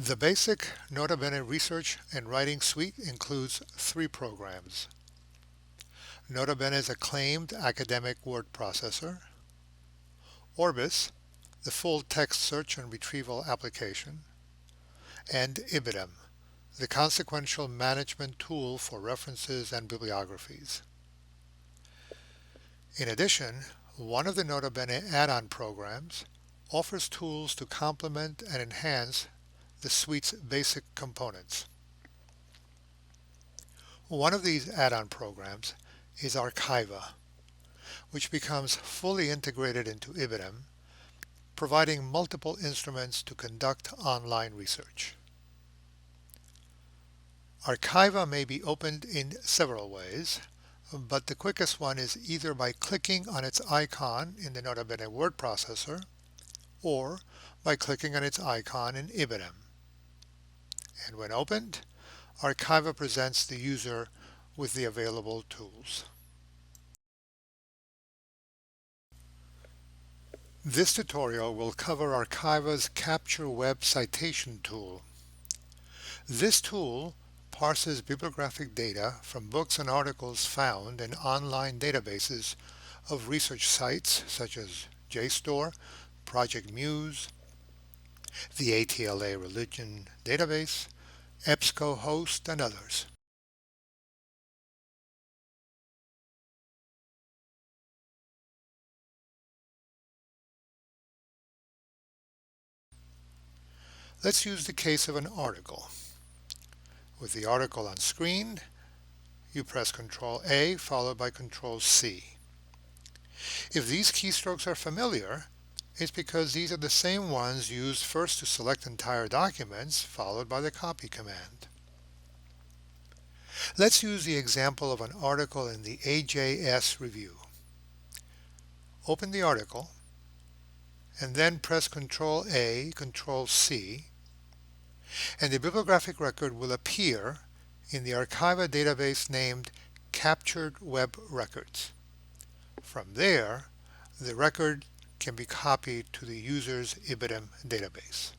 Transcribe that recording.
The basic Nota Bene research and writing suite includes 3 programs: Nota Bene's acclaimed academic word processor, Orbis, the full text search and retrieval application, and Ibidem, the consequential management tool for references and bibliographies. In addition, one of the Nota Bene add-on programs offers tools to complement and enhance the suite's basic components. One of these add-on programs is Archiva, which becomes fully integrated into Ibidem, providing multiple instruments to conduct online research. Archiva may be opened in several ways, but the quickest one is either by clicking on its icon in the Nota Bene word processor or by clicking on its icon in Ibidem. And when opened, Archiva presents the user with the available tools. This tutorial will cover Archiva's Capture Web Citation tool. This tool parses bibliographic data from books and articles found in online databases of research sites such as JSTOR, Project Muse, the ATLA Religion Database, EBSCOhost, and others. Let's use the case of an article. With the article on screen, you press Ctrl A followed by Ctrl C. If these keystrokes are familiar, it's because these are the same ones used first to select entire documents, followed by the copy command. Let's use the example of an article in the AJS Review. Open the article, and then press Ctrl A, Ctrl C, and the bibliographic record will appear in the Archiva database named Captured Web Records. From there, the record can be copied to the user's Ibidem database.